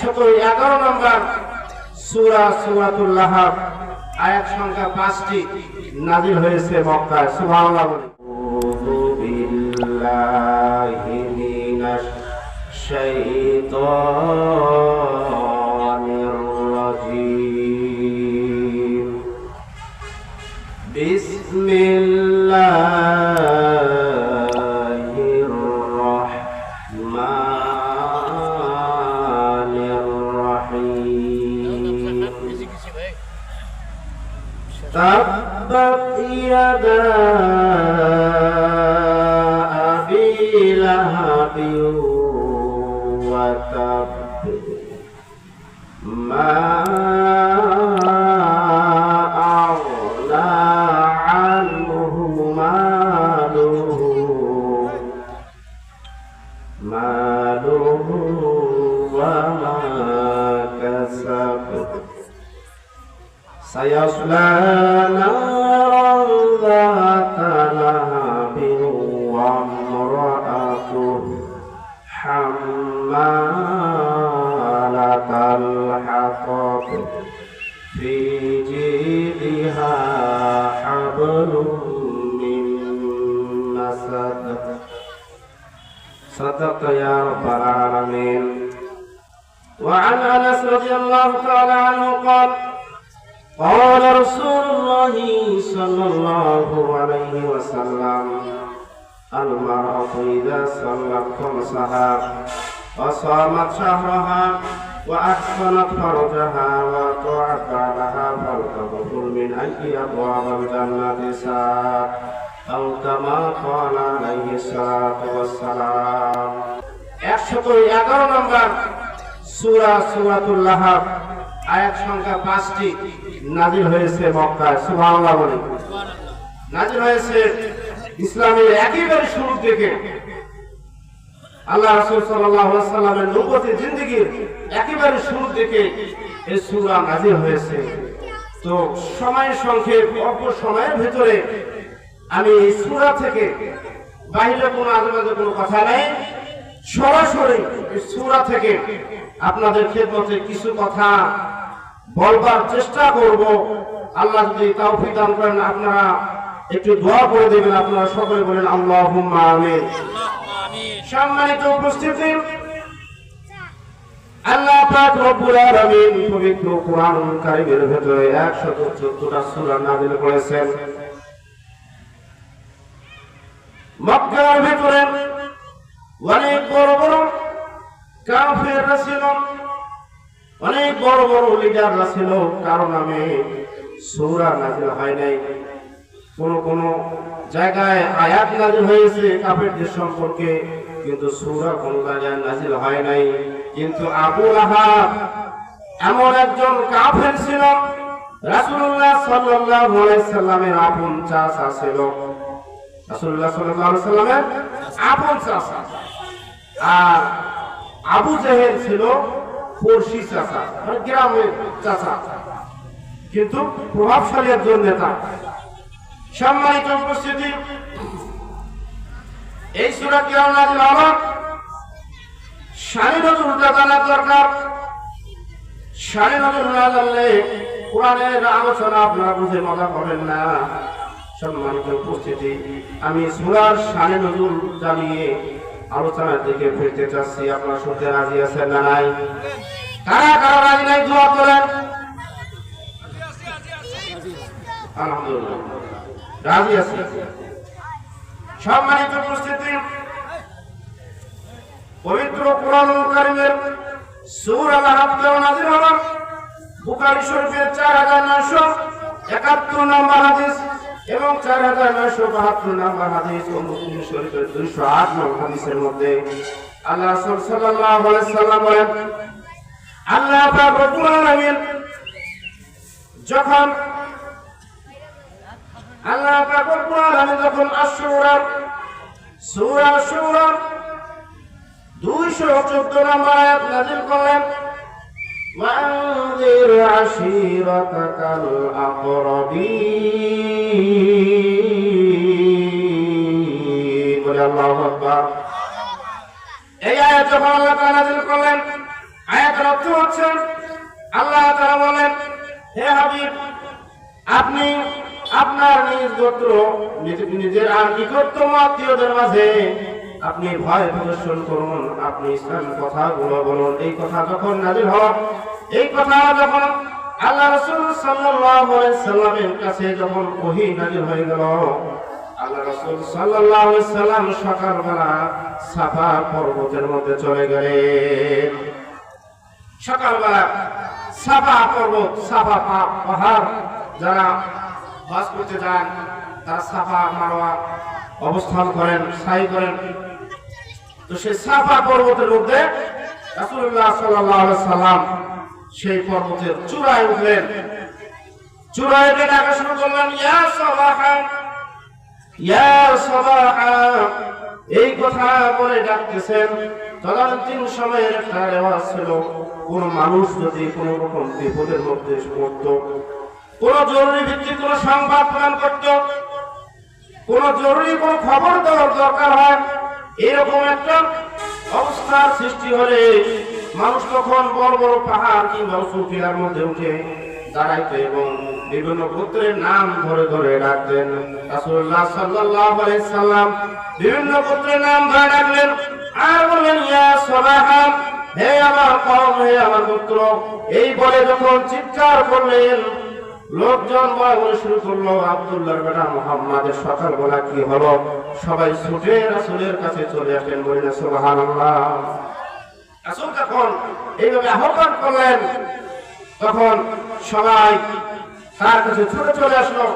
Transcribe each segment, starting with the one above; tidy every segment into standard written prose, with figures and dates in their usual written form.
111 নম্বর সূরা সূরাতুল লাহাব আয়াত সংখ্যা 5টি নাযিল হয়েছে মক্কায়। সুবহানাল্লাহ। আউযু বিল্লাহি মিনাশ শাইতানির রাজীম। বিসমিল্লাহির রাহমানির রাহিম। তাব্বাত ইয়াদা আবি লাহাবিন ওয়া তাব মা আগনা আনহু মালুহু ওয়া মা কাসাব সায়াসলা নারান যাতা লাহাবিন ওয়া ইমরাআতুহু হাম্মালাতাল হাতাব ফি জিদিহা হাবলুম মিন মাসাদ। صدق يا رب العالمين. وعن أنس رضي الله تعالى عنه قال قال رسول الله صلى الله عليه وسلم المرأة إذا صلت خمسها وصامت شهرها وأحسنت فرجها وأطاعت بعلها فلتدخل من أي أبواب الجنة شاءت أو كما قال عليه الصلاة والسلام। 111 নম্বর সূরা সূরাতুল লাহাব আয়াত সংখ্যা 5টি নাযিল হয়েছে মক্কায়। সুবহানাল্লাহ। নাযিল হয়েছে ইসলামের একেবারে শুরু থেকে। আল্লাহ রাসূল সাল্লাল্লাহু আলাইহি ওয়াসাল্লামের নবুয়তি জিন্দেগীর একেবারে শুরু থেকে এই সূরা নাযিল হয়েছে। তো সময় সংক্ষেপ, অল্প সময়ের ভিতরে আমি এই সূরা থেকে বাইরে কোনো আজেবাজে কোনো কথা নেই, সরাসরি এই সূরা থেকে আপনাদের খেদমতে কিছু কথা বলবার চেষ্টা করব। আল্লাহ যদি তৌফিক দান করেন আপনারা একটু দোয়া করে দেবেন। আপনারা সকলে বলেন আল্লাহুম্মা আমিন। সম্মানিত উপস্থিতি, আল্লাহ পাক রব্বুল আলামিন পবিত্র কোরআনুল কারীমের ভিতরে 114টা সূরা নাযিল করেছেন। মক্কার ভিতরে অনেক বড় বড় কাফেররা ছিল, অনেক বড় বড় লিডাররা ছিল, কারণ নামে সূরা নাযিল হয় নাই। কোন জায়গায় আয়াত নাযিল হয়েছে কাফেরদের সম্পর্কে, কিন্তু সূরা কোন জায়গায় নাযিল হয় নাই। কিন্তু আবু লাহাব এমন একজন কাফের ছিল, রাসূলুল্লাহ সাল্লাল্লাহু আলাইহি সাল্লামের আপন চাচা ছিল। রাসূলুল্লাহ সাল্লাল্লাহু আলাইহি সাল্লামের আপন চাচা। আর আবু জেহেল ছিল পড়শি চাচা, মানে গ্রামের চাচা, কিন্তু প্রভাবশালী একজন নেতা। সম্মানিত উপস্থিতি, এই সূরা কেন নাযিল হলো শানে নজরুলটা জানার দরকার। শানে নজরুল না জানলে কোরআনের আলোচনা আপনারা বুঝে মজা পাবেন না। সম্মানিত উপস্থিতি, আমি সূরার শানে নজরুল জানিয়ে আলোচনার দিকে ফিরতে চাচ্ছি। আপনারা শুনতে রাজি আছেন না নাই? কারা কারা রাজি নাই দোয়া করেন। আলহামদুলিল্লাহ রাজি আছি। সম্মানিত উপস্থিতি, পবিত্র কোরআনুল কারীমের সূরা লাহাব নাযিল হলো বুখারী শরীফের 4971 নম্বর হাদিস এবং 4972 নম্বর হাদিস ও মুসলিম শরীফের 208 নম্বর হাদিসের মধ্যে আল্লাহ রাসূল সাল্লাল্লাহু আলাইহি সাল্লাম বলেন, আল্লাহ পাক রব্বুল আলামিন যখন সূরা সূরা 214 নম্বর আয়াত নাযিল করলেন, وأنذر عشيرتك الأقربين। বলে আল্লাহু আকবার। এই আয়াত যখন আল্লাহ তাআলা নাযিল করলেন, আয়াত আয়াতের অর্থ হচ্ছে আল্লাহ তাআলা বলেন, হে হাবিব, আপনি আপনার নিজ গোত্র নিজের আর নিকটতম আত্মীয়দের মাঝে আপনি ভয় প্রদর্শন করুন, আপনি ইসলাম কথাগুলো বলুন। এই কথা যখন নাযিল হয়, এই কথা যখন আল্লাহ রাসূল সাল্লাল্লাহু আলাইহি সাল্লামের কাছে যখন ওহী নাযিল হয়ে গেল, আল্লাহ রাসূল সাল্লাল্লাহু আলাইহি সাল্লাম সকালবেলা সাফা পর্বতের মধ্যে চলে গেলেন। সকালবেলা সাফা পর্বত, সাফা পাহাড়, যারা হজ করতে যান তারা সাফা মারওয়া অবস্থান করেন, সাই করেন। তো সেই সাফা পর্বতের মধ্যে রাসূলুল্লাহ সাল্লাল্লাহু আলাইহি সাল্লাম সেই পর্বতের চূড়ায় উঠলেন। চূড়ায় উঠে ডাকা শুরু করলেন, ইয়া সাবাহা, ইয়া সাবাহা, এই কথা বলে ডাকতেছেন। তদানীন্তন সময়ের একটা রেওয়াজ ছিল, কোন মানুষ যদি কোন রকম বিপদের মধ্যে পড়ত, কোন জরুরি ভিত্তিক কোন সংবাদ প্রদান করত, কোন জরুরি কোন খবর দেওয়ার দরকার হয়, এরকম একটা অবস্থার সৃষ্টি হলে মানুষ তখন বড় বড় পাহাড় কিংবা উঁচু টিলার মধ্যে উঠে দাঁড়াইতো এবং বিভিন্ন গোত্রের নাম ধরে ধরে ডাকতেন। রাসূলুল্লাহ সাল্লাল্লাহু আলাইহি সাল্লাম বিভিন্ন গোত্রের নাম ধরে ডাকলেন আর বললেন, ইয়া সাবাহা, হে আমার কওম, হে আমার গোত্র। এই বলে যখন চিৎকার করলেন, লোকজন বলা শুরু করলো, আব্দুল্লাহর বেটা মুহাম্মাদের সকালবেলা কি হলো? সবাই ছুটে রাসূলের কাছে চলে আসলেন, বলেন সুবহানাল্লাহ। রাসূল যখন এইভাবে আহ্বান করলেন, তখন সবাই তার কাছে ছুটে চলে আসলো।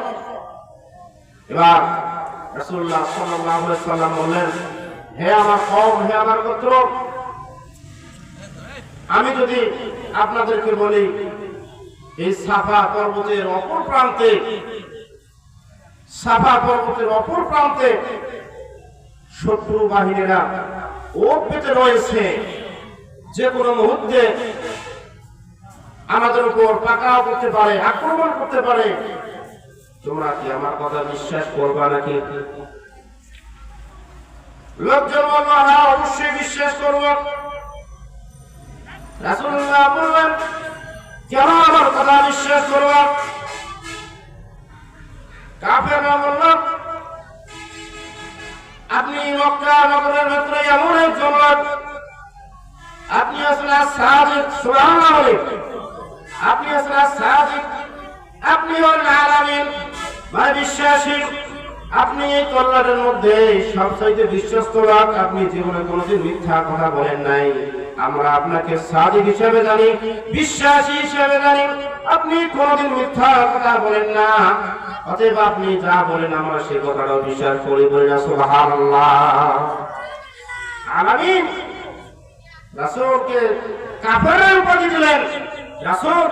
এবার রাসূলুল্লাহ সাল্লাল্লাহু আলাইহি সাল্লাম বললেন, হে আমার কওম, হে আমার গোত্র, আমি যদি আপনাদেরকে বলি, এই সাফা পর্বতের অপর প্রান্তে, সাফা পর্বতের অপর প্রান্তে শত্রু বাহিনীরা ওর পেতে রয়েছে, যে কোনো মুহূর্তে আমাদের উপর পাকড়াও করতে পারে, আক্রমণ করতে পারে। তোমরা কি আমার কথা বিশ্বাস করবা নাকি? লোকজন বলল, হ্যাঁ, অবশ্যই বিশ্বাস করব। রাসূলুল্লাহ বললেন, কেন আমার কথা বিশ্বাস করব? কাফেররা বলল, আপনি মক্কা নগরের ভেতরে এমন একজন লোক, আপনি আসলে সাদিক, সুবহানাল্লাহ, আপনি আসলে সাদিক, আপনি হলেন আলামিন, মানে বিশ্বাসী, আপনি এই তল্লাটের মধ্যে সবচাইতে বিশ্বস্ত লোক, আপনি জীবনে কোনোদিন মিথ্যা কথা বলেন নাই। আমরা আপনাকে সাদিক হিসেবে জানি, বিশ্বাসী হিসেবে জানি, আপনি কোনোদিন মিথ্যা কথা বলেন না। অতএব আপনি যা বলেন আমরা সেই কথাটাও বিশ্বাস করি। বলি না সুবহানাল্লাহ। আলামিন রাসূলকে কাফেরের উপাধি দিলেন। রাসূল,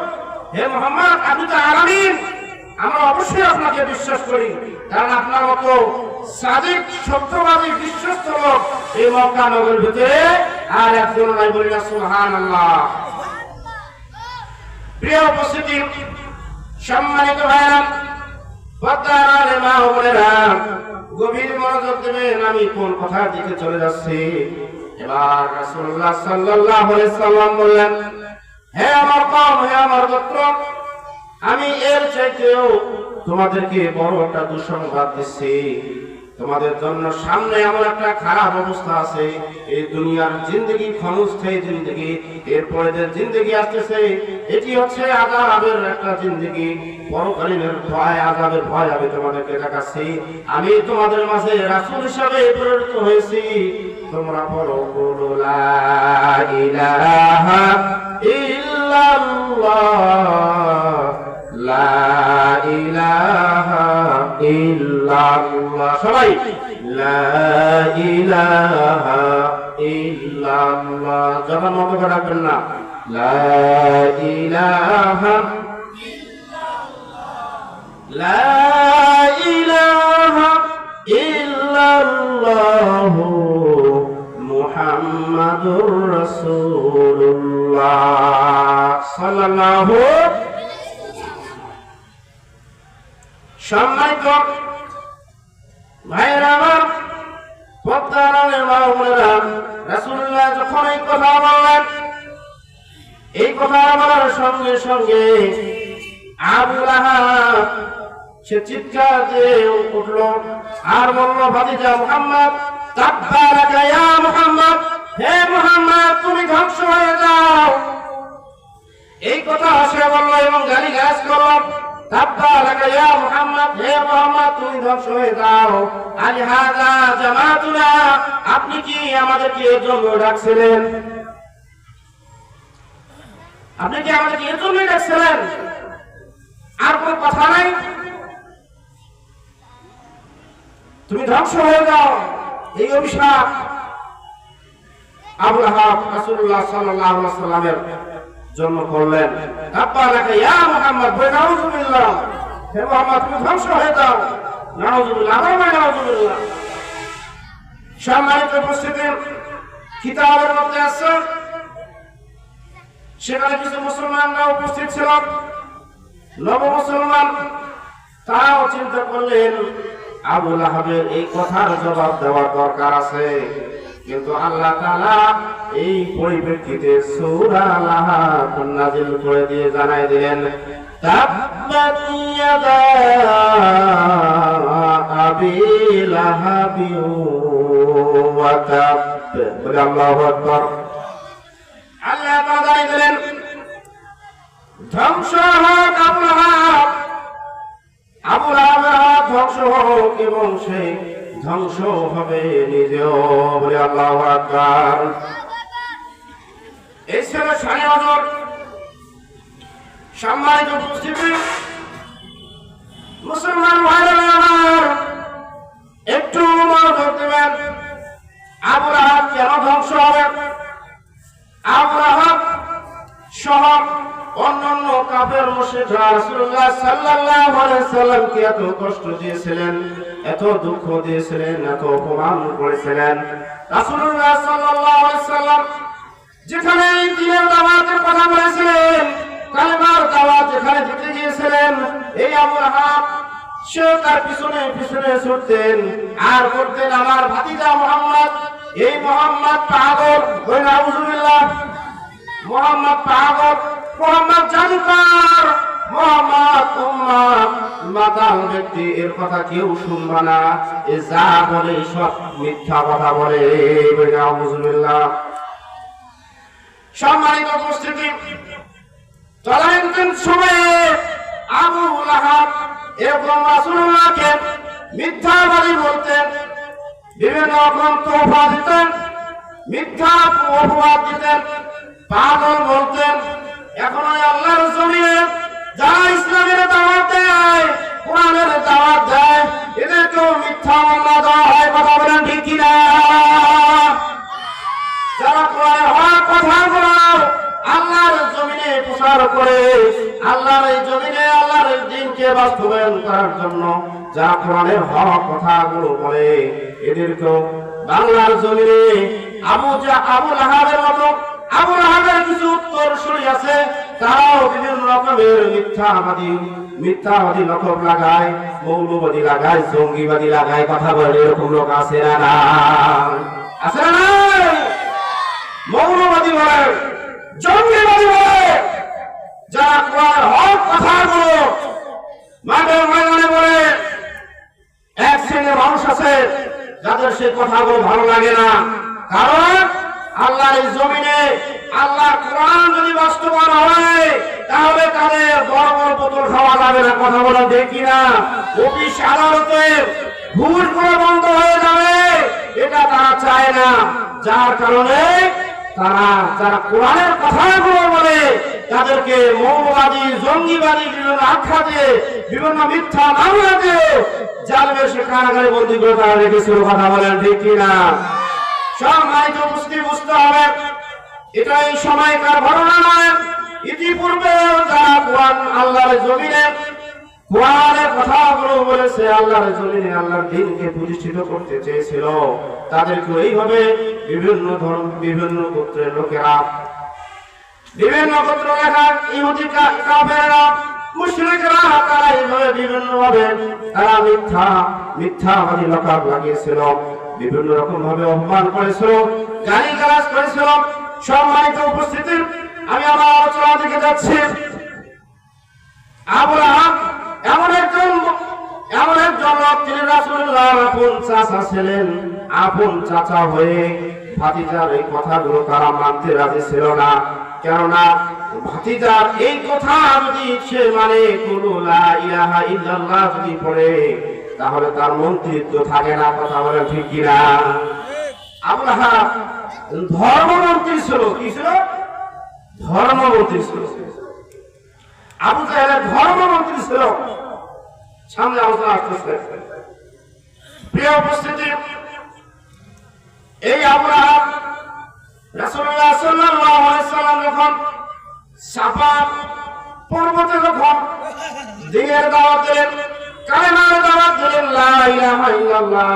হে মুহাম্মদ, আপনি তো আলামিন, আমরা অবশ্যই আপনাকে বিশ্বাস করি, কারণ আপনার মতো সাদিক, সত্যবাদী, বিশ্বস্ত লোক এই মক্কা নগরের ভিতরে আর একজন নাই। বলি না সুবহানাল্লাহ। প্রিয় উপস্থিতি, সম্মানিত ভাইরা, পর্দার মা ও বোনেরা, গভীর মনোযোগ দেবেন, আমি কোন কথার দিকে চলে যাচ্ছি। এবার রাসূলুল্লাহ সাল্লাল্লাহু আলাইহি সাল্লাম বললেন, হে আমার কওম, হে আমার গোত্র, আমি এর চাইতেও তোমাদেরকে বড় একটা দুঃসংবাদ দিচ্ছি। তোমাদের জন্য সামনে এমন একটা খারাপ অবস্থা আছে, এই দুনিয়ার জিন্দেগি ক্ষণস্থায়ী জিন্দেগি, এরপরে যে জিন্দেগি আসতেছে এটি হচ্ছে আযাবের একটা জিন্দেগি, পরকালীনের ভয়, আযাবের ভয় আমি তোমাদেরকে দেখাচ্ছি। আমি তোমাদের মাঝে রাসূল হিসেবে প্রেরিত হয়েছি। তোমরা বলো, কুলু লা ইলাহা ইল্লাল্লাহ, লা ইলাহা ইল্লাল্লাহ। সবাই লা ইলাহা ইল্লাল্লাহ, যখন মতো করে ডাকবেন না, লা ইলাহা লা ইলাহা ইল্লাল্লাহ মুহাম্মাদুর রাসূলুল্লাহ সাল্লাল্লাহু। সম্মানিত ভাইরা আমার, পর্দার মা ও বোনেরা, রাসূলুল্লাহ যখন এই কথা বললেন, এই কথা বলার সঙ্গে সঙ্গে আবু লাহাব সে চিৎকার দিয়ে উঠল আর বলল, ভাতিজা মুহাম্মদ, তাব্বা লাকা ইয়া মুহাম্মদ, হে মুহাম্মদ তুমি ধ্বংস হয়ে যাও। এই কথা সে বলল এবং গালিগালাজ করল, তাব্বা লাকা ইয়া মুহাম্মদ, হে মুহাম্মদ তুমি ধ্বংস হয়ে যাও। আলিহাযা জামাতুনা, আপনি কি আমাদেরকে এর জন্য ডাকছিলেন? আপনি কি আমাদেরকে এর জন্য ডাকছিলেন? আর কোন কথা নাই? তুমি ধ্বংস হয়ে যাও। এই অভিশাপ আবু লাহাব রাসূলুল্লাহ সাল্লাল্লাহু আলাইহি ওয়াসাল্লামের জন্য করলেন। তাব্বা লাকা ইয়া মুহাম্মদ, নাউযুবিল্লাহ, হে মুহাম্মদ তুমি ধ্বংস হয়ে যাও। নাউযুবিল্লাহ, নাউযুবিল্লাহ। সম্মানিত উপস্থিতি, কিতাবের মধ্যে আছে সেখানে কিছু মুসলমানরা উপস্থিত ছিল, নব মুসলমান। তারাও চিন্তা করলেন আবু লাহাবের এই কথার জবাব দেওয়ার দরকার আছে, কিন্তু আল্লাহ তাআলা এই পরিপ্রেক্ষিতে সূরা লাহাব নাযিল করে দিয়ে জানাই দিলেন, তাব্বাত ইয়াদা আবি লাহাবি ওয়া তাব। বলে আল্লাহু আকবার। আল্লাহ তাআলা জানাই দিলেন, ধ্বংস হোক আবু লাহাব, আবু লাহাব ধ্বংস হোক এবং সেই ধ্বংস হবে নিজেও। বলে আল্লাহু আকবার। এই ছিল শানে হযরত। সম্মানিত উপস্থিতি, মুসলমান ভাইরা আমার একটু মনোযোগ দেবেন। আবু লাহাব কেন ধ্বংস হবে? আবু লাহাব সহ অন্যান্য কাফের মুশরিকরা রাসূলুল্লাহ সাল্লাল্লাহু আলাইহি সাল্লামকে এত কষ্ট দিয়েছিলেন, এত দুঃখ দিয়েছিলেন, এত অপমান করেছিলেন। রাসূলুল্লাহ সাল্লাল্লাহু আলাইহি সাল্লাম যেখানে দ্বীনের দাওয়াতের কথা বলেছিলেন, কালেমার দাওয়াত যেখানে দিতে গিয়েছিলেন, এই আবু লাহাব সে তার পিছনে পিছনে ছুটতেন আর বলতেন, আমার ভাতিজা মুহাম্মদ, এই মুহাম্মদ পাগল। ওই নাউযুবিল্লাহ, মুহাম্মদ পাগল, মুহাম্মদ জাদুকর, মুহাম্মদ উম্মাহ মাতাল ব্যক্তি, এর কথা কেউ শুনবে না, এ যা বলে সব মিথ্যা কথা বলে। নাউযুবিল্লাহ। সম্মানিত উপস্থিতি, তলায়ন্তন সময়ে আবু লাহাব এবং রাসূলুল্লাহকে মিথ্যাবাদী বলতেন, বিভিন্ন রকম তোহফা দিতেন, মিথ্যা অপবাদ দিতেন, পাগল বলতেন। এখন আল্লাহর জমিনে যারা ইসলামের দাওয়াত দেয়, কোরআনের দাওয়াত দেয়, এদেরকেও মিথ্যা মামলা দেওয়া হয়। কথা বলেন ঠিক কিনা? যারা কোরআনের হক কথাগুলো আল্লাহর জমিনে প্রচার করে, আল্লাহর এই জমিনে আল্লাহর দ্বীনকে বাস্তবায়ন করার জন্য যারা কোরআনের হক কথাগুলো বলে, এদেরকেও বাংলার জমিনে আবু লাহাবের মতো, আবু লাহাবের কিছু উত্তরসূরি আছে, তারাও বিভিন্ন রকমের মিথ্যাবাদী লকব লাগায়, মৌলবাদী লাগায়, জঙ্গিবাদী লাগায়। কথা বলে এরকম লোক আছে না? আছে না? মৌলবাদী বলে, জঙ্গিবাদী বলে, যারা কোরআনের হক কথাগুলো মাঠে ময়দানে বলে। এক শ্রেণীর মানুষ আছে যাদের সেই কথাগুলো ভালো লাগে না, কারণ আল্লাহর এই জমিনে আল্লাহর কোরআন যদি বাস্তবায়ন হয়, তাহলে তাদের বড় বড় বোতল খাওয়া যাবে না। কথা বলা দেখি না? অফিস আদালতে ঘুষ করে বন্ধ হয়ে যাবে, এটা তারা চায় না। যার কারণে তারা যারা কোরআনের কথাগুলো বলে, তাদেরকে মৌলবাদী, জঙ্গিবাদী বিভিন্ন আখ্যা দিয়ে, বিভিন্ন মিথ্যা মামলা দিয়ে জালবে সে কারাগারে বন্দী করে তারা রেখেছিল। কথা বলেন ঠিক কিনা? সম্মানিত উপস্থিতি, বুঝতে হবে এটা এই সময়কার ঘটনা নয়। ইতিপূর্বে যারা কোরআন আল্লাহর জমিনে কোরআনের কথাগুলো বলেছে, আল্লাহর জমিনে আল্লাহর দ্বীনকে প্রতিষ্ঠিত করতে চেয়েছিল, তাদেরকে এইভাবে বিভিন্ন ধর্ম, বিভিন্ন গোত্রের লোকেরা, বিভিন্ন গোত্র লেখা ইহুদি কাফেররা, মুশরিকরা, তারা এইভাবে বিভিন্ন ভাবে তারা মিথ্যাবাদী লকব লাগিয়েছিল, বিভিন্ন রকম ভাবে অপমান করেছিল, গালিগালাজ করেছিল। সম্মানিত উপস্থিতি, আমি আমার দিকে যাচ্ছে। আবু লাহাব এমন একজন লোক, তিনি রাসূলুল্লাহর আপন চাচা ছিলেন। আপন চাচা হয়ে ভাতিজার এই কথাগুলো তারা মানতে রাজি ছিল না। কেননা ভাতিজার এই কথা যদি সে মানে কুলু লা ইলাহা ইল্লাল্লাহ যদি পড়ে, তাহলে তার মন্ত্রিত্ব থাকে না। কথা বলে ঠিক কিনা? আবু লাহাব ধর্মমন্ত্রী ছিল। কি ছিল? ধর্মমন্ত্রী ছিল। আবু জাহেলের ধর্মমন্ত্রী ছিল। সামনে আলোচনা আসতেছে। প্রিয় উপস্থিতি, এই আবু লাহাব রাসূলুল্লাহ সাল্লাল্লাহু আলাইহি সাল্লাম যখন সাফা পর্বতে যখন দ্বীনের দাওয়াত দিলেন, কালেমার দাওয়াত দিলেন, লা ইলাহা ইল্লাল্লাহ,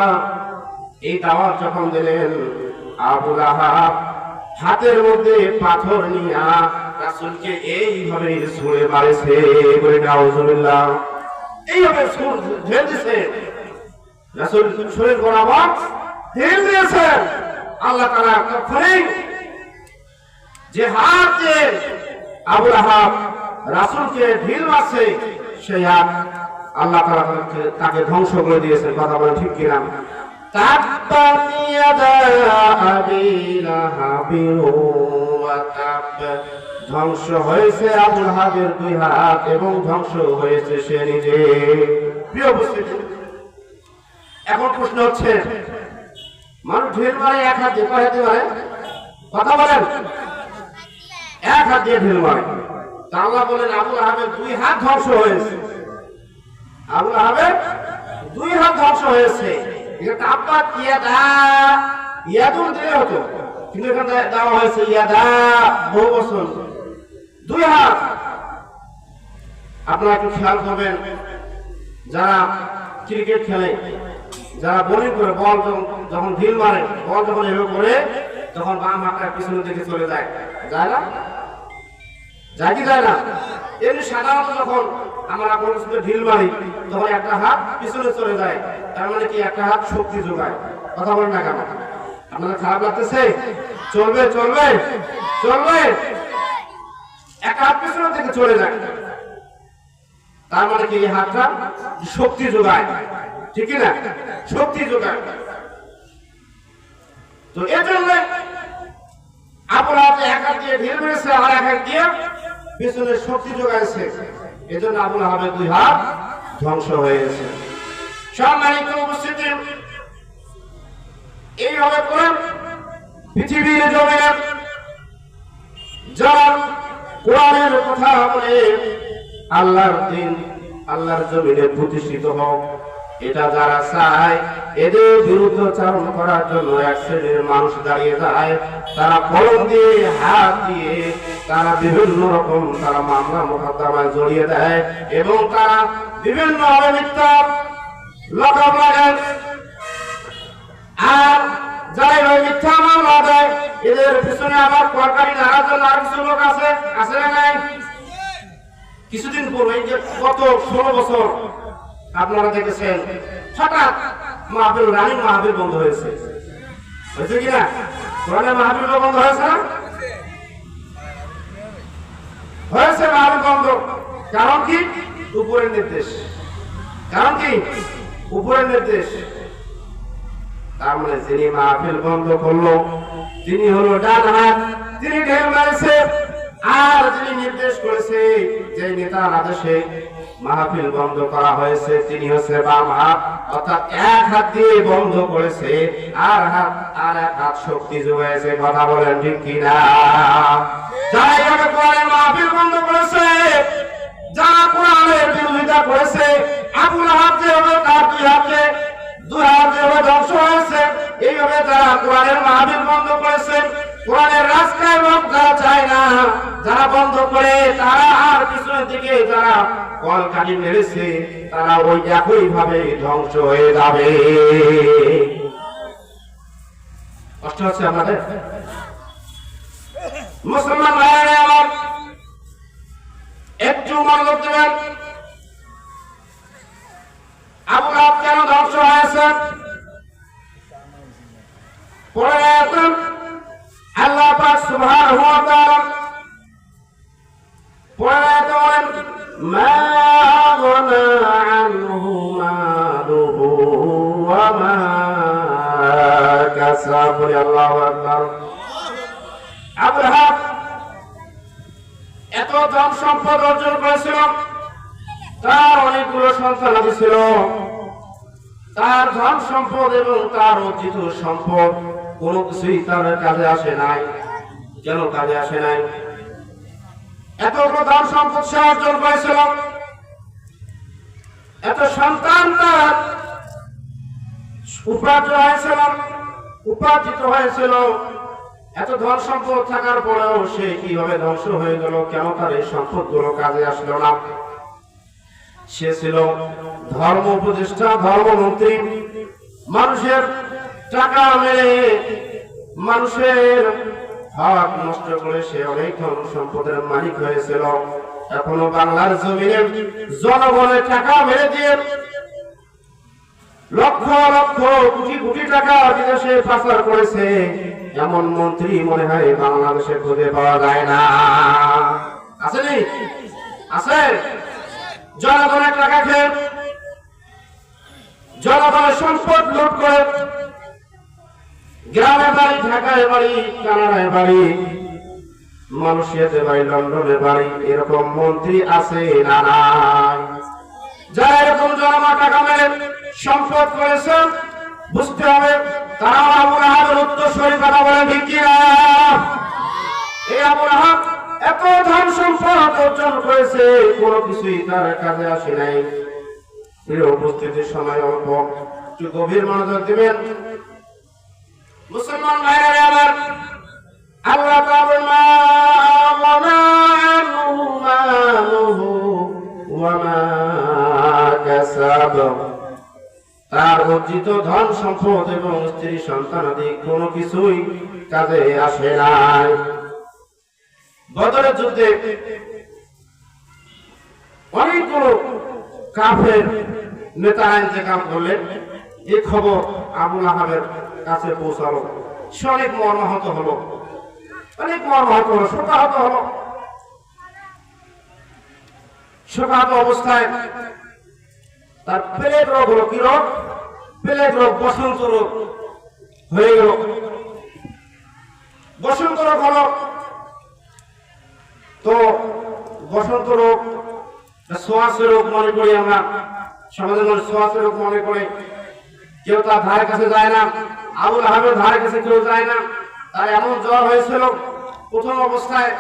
এই দাওয়াত যখন দিলেন, আবু লাহাব হাতের মধ্যে পাথর নিয়ে রাসূলকে এইভাবে ছুঁড়ে মারেছে। বলে নাউজুবিল্লাহ। এইভাবে ঢেল দিছে, রাসূল শরীর বরাবর ঢেল দিয়েছেন। আল্লাহ তাআলা তখনই যে হাত দিয়ে আবু লাহাব রাসূলকে ঢিল মারছে, সেই হাত আল্লাহ তাআলা তাকে ধ্বংস করে দিয়েছেন। কথা বলেন ঠিক কিনা? তাব্বাত ইয়াদা আবি লাহাবিন ওয়া তাব, ধ্বংস হয়েছে আবু লাহাবের দুই হাত এবং ধ্বংস হয়েছে সে নিজে। প্রিয় উপস্থিতি, এখন প্রশ্ন হচ্ছে, মানুষ ঢিল মারে এক হাত দিয়ে, কয় হাত দিয়ে মারে? কথা বলেন। এক হাত দিয়ে ঢিল মারে। তা আল্লাহ বলেন আবু লাহাবের দুই হাত ধ্বংস হয়েছে। আবু লাহাবের দুই হাত ধ্বংস হয়েছে। তাব্বাত ইয়াদা, ইয়াদুন দিলে হতো, কিন্তু এখানে দেওয়া হয়েছে ইয়াদা বহু বচন, দুই হাত। আপনারা একটু খেয়াল করবেন, যারা ক্রিকেট খেলে, যারা বোলিং করে, বল যখন ঢিল মারে, বল যখন এভাবে করে, তখন বাম হাতটা পিছনের দিকে চলে যায়। যায় না? যায় কি যায় না? এমনি সাধারণত যখন আমরা কোনো কিছুতে ঢিল মারি, তখন একটা হাত পিছনে চলে যায়। তার মানে কি? একটা হাত শক্তি যোগায়। কথা বলেন না কেন? আপনাদের খারাপ লাগতেছে? চলবে চলবে চলবে, একটা হাত পিছনের দিকে চলে যায়। তার মানে কি? এই হাতটা শক্তি যোগায়, ঠিক না? শক্তি যোগায়। তো এর জন্য আবু লাহাব এক হাত দিয়ে ঢিল মেরেছে, আর এক হাত দিয়ে পিছনে শক্তি যোগাইছে। এজন্য আবু লাহাবের দুই হাত ধ্বংস হয়ে গেছে। সম্মানিত উপস্থিতি, এইভাবে করে পৃথিবীর জমিনে যারা কোরআনের কথা বলে আল্লাহর দিন, আল্লাহর জমিনে প্রতিষ্ঠিত হোক, এটা যারা চায়, এদের বিরুদ্ধাচরণ করার জন্য এক শ্রেণীর মানুষ দাঁড়িয়ে যায়। তারা কলম দিয়ে, হাত দিয়ে তারা বিভিন্ন রকম তারা মামলা মোকদ্দমায় জড়িয়ে দেয় এবং তারা বিভিন্ন ভাবে মিথ্যা লকআপ লাগায়। আর যারা ওই মিথ্যা মামলা দেয়, এদের পিছনে আবার সরকারি নাড়ার জন্য আর কিছু লোক আছে, আছে না নাই? কিছুদিন পূর্বে, যে গত 16 বছর আপনারা দেখেছেন, হঠাৎ মাহফিল, রানিং মাহফিল বন্ধ হয়েছে। হয়েছে কিনা? কোরআনের মাহফিল বন্ধ হয়েছে না? হয়েছে মাহফিল বন্ধ। কারণ কি? উপরের নির্দেশ। কারণ কি? উপরের নির্দেশ। তার মানে যিনি মাহফিল বন্ধ করলো, তিনি হলো ডান হাত, তিনি ঢেল মারছে। আর যিনি নির্দেশ করেছে, যে নেতার আদেশে মাহফিল বন্ধ করা হয়েছে, তিনি হচ্ছে বাম হাত, অর্থাৎ এক হাত দিয়ে বন্ধ করেছে, আর এক হাত শক্তি যোগাইছে। কথা বলেন ঠিক কিনা? যারা এইভাবে কোরআনের মাহফিল বন্ধ করেছে, যারা কোরআনের বিরোধিতা করেছে, আবু লাহাব যেভাবে তার দুই হাত যেভাবে ধ্বংস হয়েছে, এইভাবে যারা কোরআনের মাহফিল বন্ধ করেছে, কোরআনের রাস্তায় মুখ যারা চায় না, যারা বন্ধ করে, তারা আর পিছনের দিকে যারা কলকাঠি মেরেছে, তারা ওই একই ভাবে ধ্বংস হয়ে যাবে। কষ্ট হচ্ছে আমাদের? মুসলমান ভাইয়েরা আমার, একটু মনোযোগ দেবেন। আবু লাহাব কেন ধ্বংস হয়েছে? পরে আল্লাহ পাক সুবহানাহু ওয়া তাআলা মা আগনা আনহু মালুহু ওয়া মা কাসাব। আল্লাহু আকবার। আবু লাহাব এত ধন সম্পদ অর্জন করেছিল, তার অনেকগুলো সন্তানাদি ছিল, তার ধন সম্পদ এবং তার অর্জিত সম্পদ কোনো কিছুই তার কাজে আসে নাই। কেন কাজে আসে নাই? এতগুলো ধন সম্পদ সে অর্জন করেছিল, এত সন্তান তার উপার্জিত হয়েছিল, এত ধন সম্পদ থাকার পরেও সে কিভাবে ধ্বংস হয়ে গেল? কেন তার এই সম্পদ গুলো কাজে আসলো না? সে ছিল ধর্ম উপদেষ্টা, ধর্মমন্ত্রী। মানুষের টাকা মেরে, মানুষের হক নষ্ট করে সে অনেক ধন সম্পদের মালিক হয়েছিল। এখনো বাংলার জমিনে জনগণের টাকা মেরে দিয়ে লক্ষ লক্ষ কোটি কোটি টাকা বিদেশে পাচার করেছে, এমন মন্ত্রী মনে হয় বাংলাদেশে খুঁজে পাওয়া যায় না। আসেনি? আছে? জনগণের টাকা খেয়ে, জনগণের সম্পদ লুট করে, গ্রামের বাড়ি, ঢাকায় বাড়ি, কানাডায় বাড়ি, মালয়েশিয়াতে বাড়ি, লন্ডনে বাড়ি, এরকম মন্ত্রী আছে না নাই? যারা এরকম জনগণের টাকা মেরে সম্পদ করেছেন, বুঝতে হবে তারা আবু লাহাবের উত্তরসূরি। কথা বলে ঠিক কিনা? এই আবু লাহাব এত ধন সম্পদ অর্জন করেছে, কোনো কিছুই তার কাজে আসে নাই। এই উপস্থিতির সময় অল্প, একটু গভীর মনোযোগ দিবেন মুসলমান ভাইরা আমার। আল্লাহ তাআলা মা আগনা আনহু মালুহু ওয়া মা কাসাব, তার অর্জিত ধন সম্পদ এবং স্ত্রী সন্তানাদি কোনো কিছুই কাজে আসে নাই। বদরের যুদ্ধে অনেকগুলো কাফের নেতারা ইন্তেকাল করলেন। এই খবর আবু লাহাবের কাছে পৌঁছালো। সে অনেক মর্মাহত হলো, শোকাহত হলো। শোকাহত অবস্থায় তার প্লেগ রোগ হলো। কি রোগ? প্লেগ রোগ, বসন্ত রোগ হয়ে গেল। বসন্ত রোগ হলো। তো বসন্ত রোগ শ্বাসের রোগ মনে করি আমরা, সমাজের মানুষ শ্বাসের রোগ মনে করে, কেউ তার ধারে কাছে যায় না। আবু লাহাবের ধারে কাছে কেউ যায় না। তার এমন জ্বর হয়েছিল, প্রথম অবস্থায়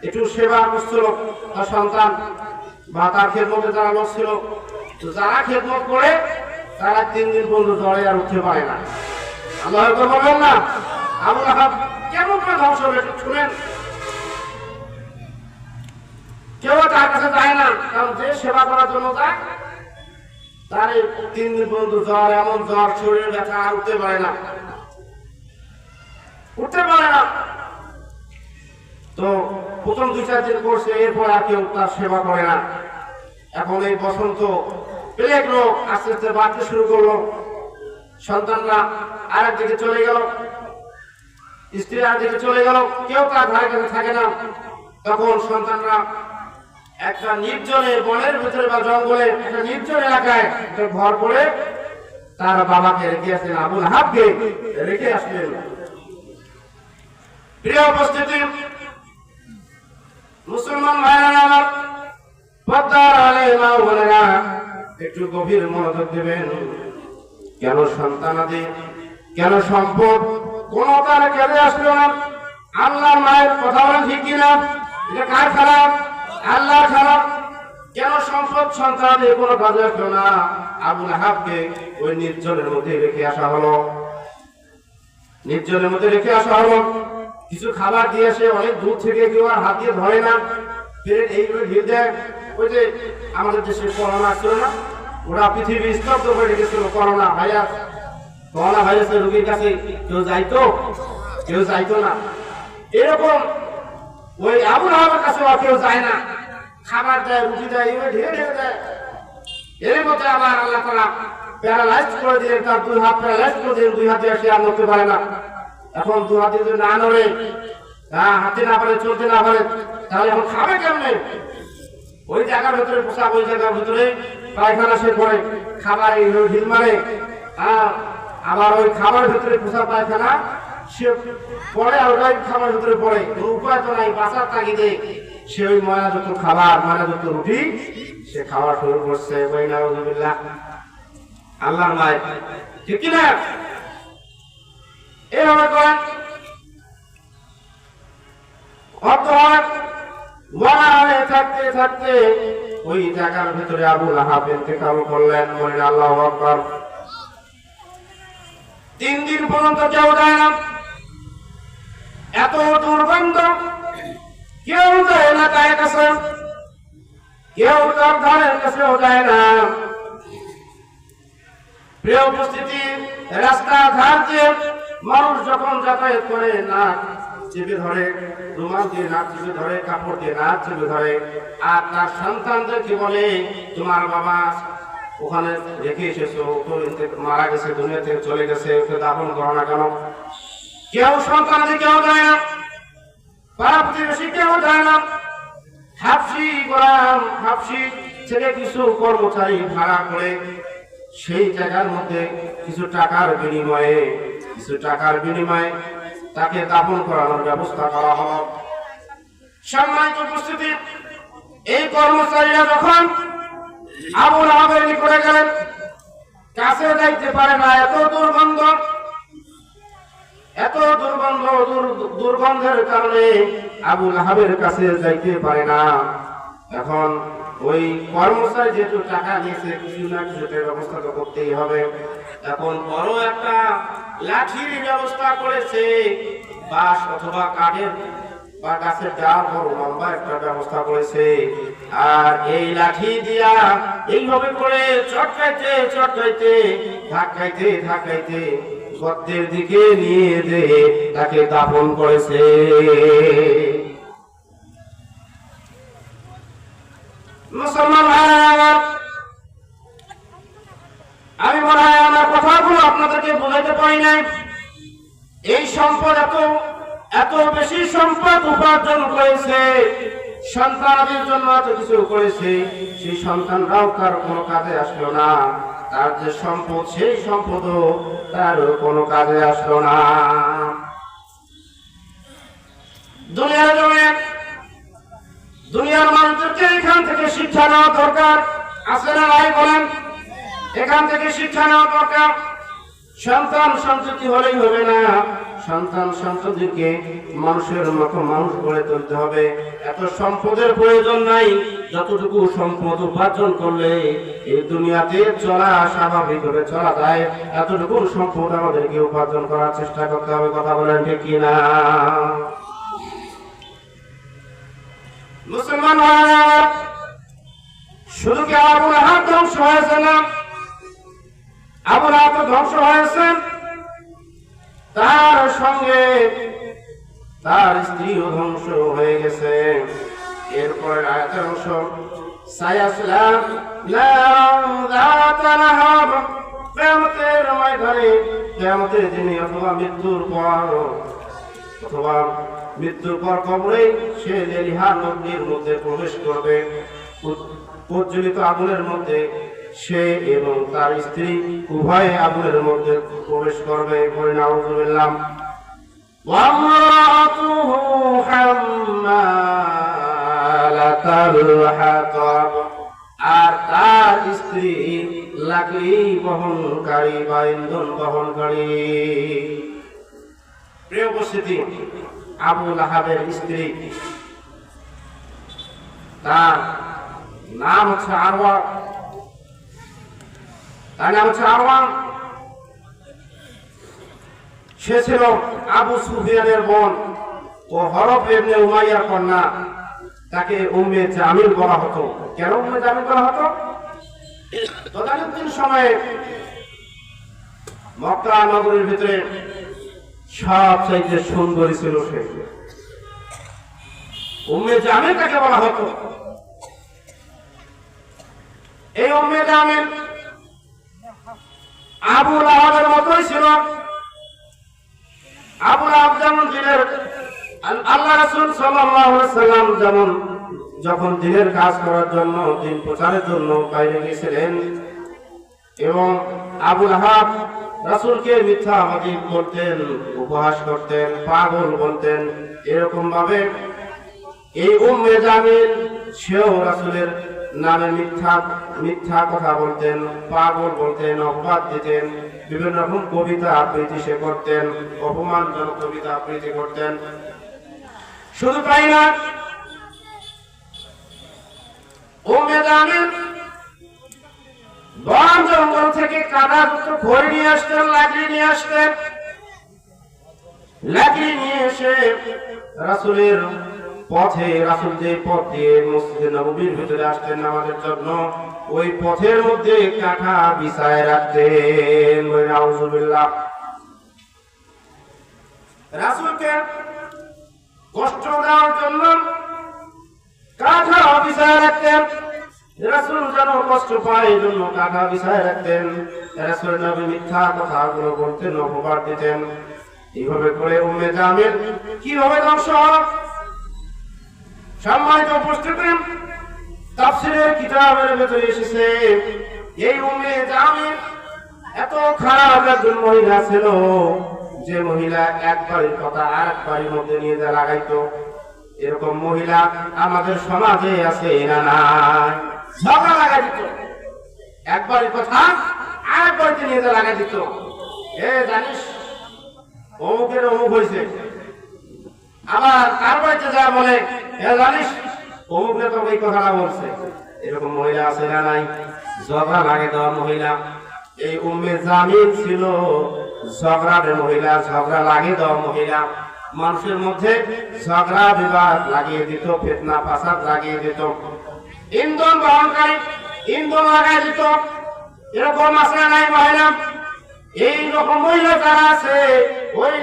একটু সেবা করছিল তার সন্তান বা তার খেদমতে যারা লোক ছিল, যারা খেদমত করে তারা 3 দিন পর্যন্ত জ্বরে আর উঠতে পারে না। আল্লাহ বলবেন না আবু লাহাব কেমন করে ধ্বংস হবে? শুনেন, কেউ তার কাছে যায় না, কারণ যে সেবা করার জন্য যায় তার 3 দিন পর্যন্ত জ্বর, এমন জ্বর, শরীরে ব্যথা, আর উঠতে পারে না। তো প্রথম 2-4 দিন করছে, এরপর আর কেউ তার সেবা করে না। এখন এই বসন্ত প্লেগ রোগ আস্তে আস্তে বাড়তে শুরু করলো। সন্তানরা আরেক দিকে চলে গেল, স্ত্রী আরেক দিকে চলে গেল, কেউ তার ধারে কাছে থাকে না। তখন সন্তানরা একটা নির্জনে বনের ভিতরে বা জঙ্গলে একটা নির্জন এলাকায় একটা ঘর করে তার বাবাকে রেখে আসলেন, আবু লাহাবকে রেখে আসলেন। প্রিয় উপস্থিতি, মুসলমান ভাইরা আমার, পর্দার আলে মা বোনেরা, একটু গভীর মনোযোগ দেবেন। কেন সন্তানাদি, কেন সম্পদ কোন তার কাজে আসলো না? আল্লাহর মায়ের কথা বলেন ঠিক কিনা? এটা কার খারাপ? আল্লাহর খারাপ। কেন সম্পদ সন্তানাদি কোনো কাজে আসলো না? আবু লাহাবকে ওই নির্জনের মধ্যে রেখে আসা হলো। নির্জনের মধ্যে রেখে আসা হলো। কিছু খাবার দিয়ে আসে, অনেক দূর থেকে কেউ আর হাত দিয়ে ধরে না, পেট এইভাবে ঢিল দেয়। ওই যে আমাদের দেশে করোনা আসছিল না, ওরা পৃথিবী স্তব্ধ করে রেখেছিল। করোনা ভাইরাসের রোগীর কাছে কেউ যাইতো না। এরকম ওই আবু লাহাবের কাছে কেউ যায় না। খাবার দেয়, রুটি দেয়, এইভাবে ঢেলে ঢেলে দেয়। এর মধ্যে আবার আল্লাহ তাআলা প্যারালাইজ করে দিলেন, তার 2 হাত প্যারালাইজ করে দিলেন, 2 হাত দিয়ে সে আর নড়তে পারে না। এখন 2 হাতে যদি না নড়ে, হাতে না পারে, চলতে না পারে, তাহলে এখন খাবে কেমনে? ওই জায়গার ভিতরে পোশাক, ওই জায়গার ভিতরে পায়খানা সে করে, খাবার এই ঢিল মারে, আবার ওই খাবার ভিতরে পোশাক পায়খানা সে পড়ে, আর ওই খাবার ভিতরে পড়ে, উপায় তো নাই, বাঁচার তাগিদে সে ওই ময়লাযুক্ত খাবার, ময়লাযুক্ত রুটি সে খাওয়া শুরু করছে। আল্লাহর মায়, ঠিক কিনা? এভাবে করেন থাকতে থাকতে ওই জায়গার ভিতরে আবু লাহাব ইন্তেকাল করলেন। বলেন আল্লাহু আকবার। 3 দিন পর্যন্ত কেউ যায় না, এত দুর্গন্ধ, কেউ যায় না তার কাছে, কেউ তার ধারের কাছেও যায় না। প্রিয় উপস্থিতি, রাস্তা ধার দিয়ে মানুষ যখন যাতায়াত করে, নাক চেপে ধরে, রুমাল দিয়ে নাক চেপে ধরে, কাপড় দিয়ে নাক চেপে ধরে, আর তার সন্তানদেরকে বলে তোমার বাবা ওখানে রেখে এসেছো, মারা গেছে, দুনিয়া থেকে চলে গেছে, ওকে দাফন করো না কেন? কেউ সন্তানদের কেউ যায় না, পাড়া প্রতিবেশী কেউ যায় না। হাফসি গোলাম, হাফসি ছেলে কিছু কর্মচারী ভাড়া করে সেই জায়গার মধ্যে কিছু টাকার বিনিময়ে তাকে দাফন করানোর ব্যবস্থা করা হলো। সম্মানিত উপস্থিতি, এই কর্মচারীরা যখন আবু লাহাবের নিকটে গেলেন, কাছে যাইতে পারে না, এত দুর্গন্ধের কারণে আবু লাহাবের কাছে যাইতে পারে না। এখন ওই কর্মচারী যেহেতু টাকা নিয়েছে, কিছু না কিছু ব্যবস্থা তো করতেই হবে। এখন বড় একটা লাঠির ব্যবস্থা করেছে, বাঁশ অথবা কাঠের বা গাছের ডাল, বড় লম্বা একটা ব্যবস্থা করেছে। আর এই লাঠি দিয়া এইভাবে করে চটকাইতে ধাক্কাইতে গর্তের দিকে নিয়ে যেয়ে তাকে দাফন করেছে। মুসলমান ভাইরা, আমি মনে হয় আমার কথাগুলো আপনাদেরকে বোঝাতে পারি নাই। এই সম্পদ এত বেশি সম্পদ উপার্জন করেছে, সন্তানদের জন্য এত কিছু করেছে, সেই সন্তানরাও তার কোনো কাজে আসলো না। তার যে সম্পদ, সেই সম্পদও তার কোনো কাজে আসলো না। দুনিয়ার মানুষদেরকে এখান থেকে শিক্ষা নেওয়া দরকার আছে না নাই বলেন? এখান থেকে শিক্ষা নেওয়া দরকার। সন্তান সন্ততি হলেই হবে না, সন্তান সন্ততিকে মানুষের মতো মানুষ গড়ে তুলতে হবে। এত সম্পদের প্রয়োজন নাই, যতটুকু সম্পদ উপার্জন করলে এই দুনিয়াতে চলা স্বাভাবিকভাবে চলা যায়, এতটুকু সম্পদ আমাদেরকে উপার্জন করার চেষ্টা করতে হবে। কথা বলেন ঠিক কিনা? মুসলমান শুধু কি আবু লাহাব ধ্বংস হয়েছে না? আবু লাহাব ধ্বংস হয়েছে, তার সঙ্গে তার স্ত্রীও ধ্বংস হয়ে গেছে। এরপরে আয়াতের অংশ, সায়াসলাম নারান যাতা লাহাব, কিয়ামতের ময়দানে, কিয়ামতের দিনে অথবা মৃত্যুর পর কবরে সে লেলিহান অগ্নির মধ্যে প্রবেশ করবে, প্রজ্বলিত আগুনের মধ্যে সে এবং তার স্ত্রী উভয়ে আগুনের মধ্যে প্রবেশ করবে। নাউযুবিল্লাহ। ওয়ামরাতুহু হাম্মালাতাল হাতাব, আর তার স্ত্রী লাকড়ি বহনকারী বা ইন্ধন বহনকারী। প্রিয় উপস্থিতি, আবু লাহাবের স্ত্রী, তার নাম হচ্ছে আরওয়া। সে ছিল আবু সুফিয়ানের বোন ও হরব ইবনে উমাইয়ার কন্যা। তাকে উম্মে জামিল বলা হতো। কেন উম্মে জামিল বলা হতো? তদানীন্তন সময়ে মক্কা নগরীর ভিতরে সবচাইতে সুন্দরী ছিল সে। উম্মে জামিল তাকে বলা হতো। এই উম্মে জামিল আবু লাহাবের মতোই ছিল। আবু লাহাব যেমন ছিলেন, আল্লাহ রাসূল সাল্লাল্লাহু আলাইহি ওয়াসাল্লাম যখন দিনের কাজ করার জন্য, দিন প্রচারের জন্য বাইরে গেছিলেন এবং আবু লাহাব রাসূলকে মিথ্যাবাদী বলতেন, উপহাস করতেন, পাগল বলতেন, এরকম ভাবে এই উম্মে জামিল সেও রাসূলের নামে মিথ্যা কথা বলতেন, পাগল বলতেন, অপবাদ দিতেন, বিভিন্ন রকম কবিতা আবৃত্তি সে করতেন, অপমানজনক কবিতা আবৃত্তি করতেন। শুধু তাই না, উম্মে জামিল বন জঙ্গল থেকে কাদা খড়ি নিয়ে আসতেন, লাকড়ি নিয়ে আসতেন। লাকড়ি নিয়ে এসে রাসূলের পথে, রাসূল যে পথ দিয়ে মসজিদে নববীর ভিতরে আসতেন নামাজের জন্য, ওই পথের মধ্যে কাঁথা বিছায় রাখতেন। নাউযুবিল্লাহ। রাসূলকে কষ্ট দেওয়ার জন্য কাঁথা বিছায় রাখতেন। রাসূল যেন কষ্ট পায় এই জন্য কাঁথা বিছায় রাখতেন। রাসূলের নামে মিথ্যা কথাগুলো বলতেন, অপবাদ দিতেন। এইভাবে করে উম্মে জামিল কিভাবে ধ্বংস হল? সম্মানিত উপস্থিতি, তাফসীরের কিতাবের ভেতরে এসেছে এই উম্মে জামিল এত খারাপ একজন মহিলা ছিল যে মহিলা একবারের কথা আরেক বাড়ির মধ্যে নিয়ে যা লাগাইতো। এরকম মহিলা আমাদের সমাজে আছে না নাই? ঝগড়া লাগাই দিত, একবারের কথা আরেক বাড়িতে নিয়ে যা লাগাই দিত। জানিস অমুকের অমুক হয়েছে, আবার কার বাড়িতে যা বলে জানিস অমুকের তো এই কথাটা বলছে। এরকম মহিলা আছে না নাই? ঝগড়া লাগে দেওয়া মহিলা। এই উম্মে জামিল ছিল ঝগড়ার মহিলা, ঝগড়া লাগিয়ে দেওয়া মহিলা। মানুষের মধ্যে ঝগড়া বিবাদ লাগিয়ে দিত, ফিতনা ফাসাদ লাগিয়ে দিত, ইন্ধন বহনকারী ইন্ধন লাগাই দিত। এরকম আছে না নাই মহিলা? এই রকম মহিলা যারা আছে, ওই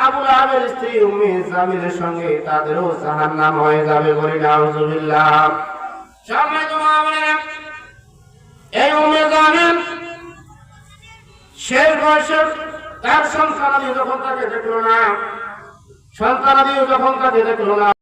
আবু লাহাবের স্ত্রী উম্মে জামিলের সঙ্গে তাদেরও জাহান্নাম হয়ে যাবে। বলি নাউযুবিল্লাহ। সম্মানিত মা বোনেরা, এই উম্মে জামিল শেষ বয়সে তার সন্তানাদি যখন তাকে দেখলো না,